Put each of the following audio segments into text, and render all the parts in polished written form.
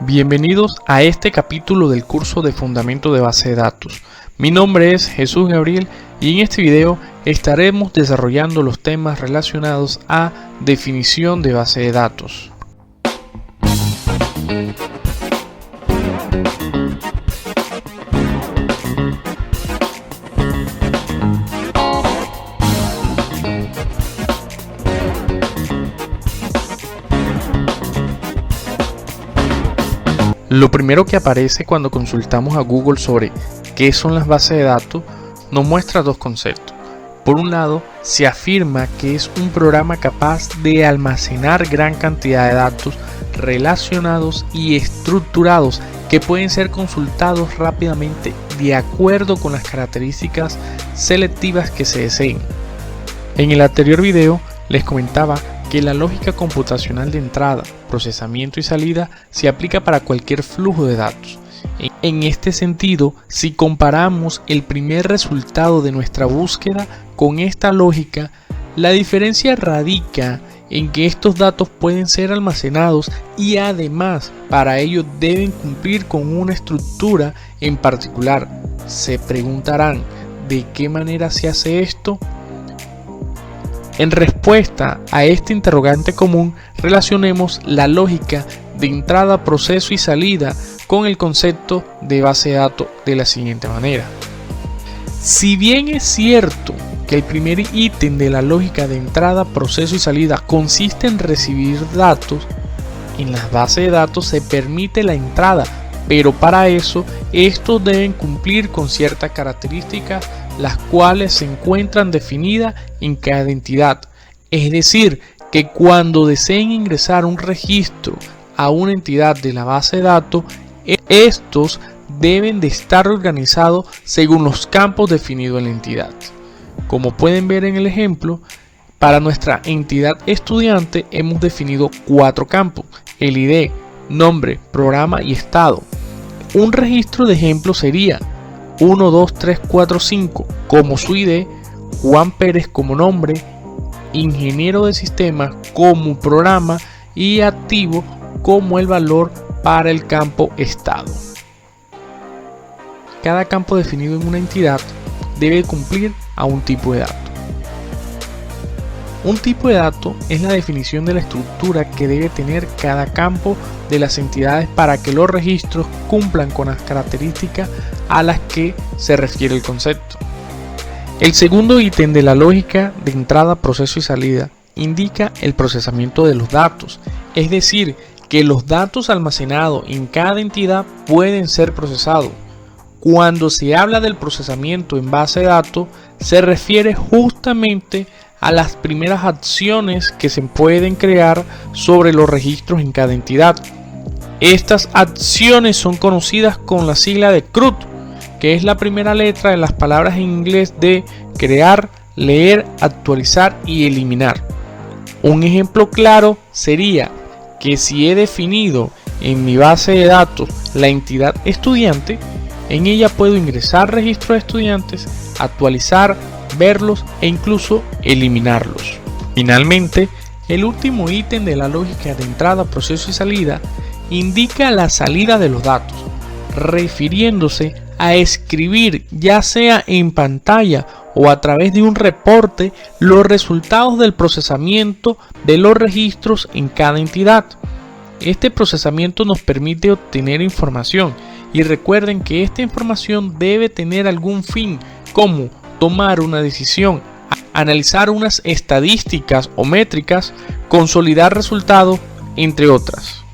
Bienvenidos a este capítulo del curso de Fundamento de Base de Datos. Mi nombre es Jesús Gabriel y en este video estaremos desarrollando los temas relacionados a definición de base de datos. Lo primero que aparece cuando consultamos a Google sobre qué son las bases de datos nos muestra dos conceptos. Por un lado, se afirma que es un programa capaz de almacenar gran cantidad de datos relacionados y estructurados que pueden ser consultados rápidamente de acuerdo con las características selectivas que se deseen. En el anterior video les comentaba que la lógica computacional de entrada, procesamiento y salida se aplica para cualquier flujo de datos. En este sentido, si comparamos el primer resultado de nuestra búsqueda con esta lógica, la diferencia radica en que estos datos pueden ser almacenados y además para ello deben cumplir con una estructura en particular. Se preguntarán, ¿de qué manera se hace esto? En respuesta a este interrogante común, relacionemos la lógica de entrada, proceso y salida con el concepto de base de datos de la siguiente manera. Si bien es cierto que el primer ítem de la lógica de entrada, proceso y salida consiste en recibir datos, en las bases de datos se permite la entrada, pero para eso estos deben cumplir con ciertas características, las cuales se encuentran definidas en cada entidad. Es decir, que cuando deseen ingresar un registro a una entidad de la base de datos, estos deben de estar organizados según los campos definidos en la entidad. Como pueden ver en el ejemplo, para nuestra entidad estudiante hemos definido 4 campos: el ID, nombre, programa y estado. Un registro de ejemplo sería 1, 2, 3, 4, 5 como su ID, Juan Pérez como nombre, ingeniero de sistemas como programa y activo como el valor para el campo estado. Cada campo definido en una entidad debe cumplir a un tipo de dato. Un tipo de dato es la definición de la estructura que debe tener cada campo de las entidades para que los registros cumplan con las características a las que se refiere el concepto. El segundo ítem de la lógica de entrada, proceso y salida indica el procesamiento de los datos, es decir, que los datos almacenados en cada entidad pueden ser procesados. Cuando se habla del procesamiento en base de datos, se refiere justamente a las primeras acciones que se pueden crear sobre los registros en cada entidad. Estas acciones son conocidas con la sigla de CRUD, que es la primera letra de las palabras en inglés de crear, leer, actualizar y eliminar. Un ejemplo claro sería que si he definido en mi base de datos la entidad estudiante, en ella puedo ingresar registros de estudiantes, actualizar, verlos e incluso eliminarlos. Finalmente, el último ítem de la lógica de entrada, proceso y salida indica la salida de los datos, refiriéndose a escribir ya sea en pantalla o a través de un reporte los resultados del procesamiento de los registros en cada entidad. Este procesamiento nos permite obtener información y recuerden que esta información debe tener algún fin, como tomar una decisión, analizar unas estadísticas o métricas, consolidar resultados, entre otras.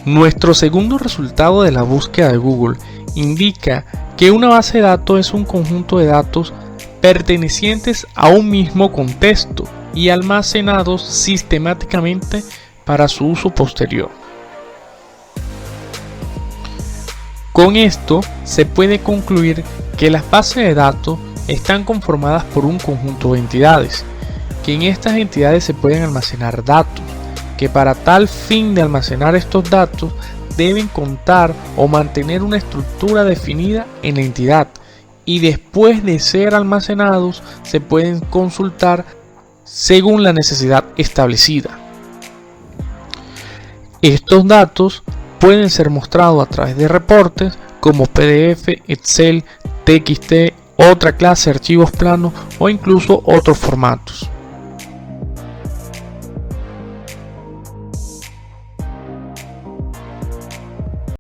Nuestro segundo resultado de la búsqueda de Google indica que una base de datos es un conjunto de datos pertenecientes a un mismo contexto y almacenados sistemáticamente para su uso posterior. Con esto se puede concluir que las bases de datos están conformadas por un conjunto de entidades, que en estas entidades se pueden almacenar datos, que para tal fin de almacenar estos datos deben contar o mantener una estructura definida en la entidad y después de ser almacenados se pueden consultar según la necesidad establecida. Estos datos pueden ser mostrados a través de reportes como PDF, Excel, TXT, otra clase de archivos planos o incluso otros formatos.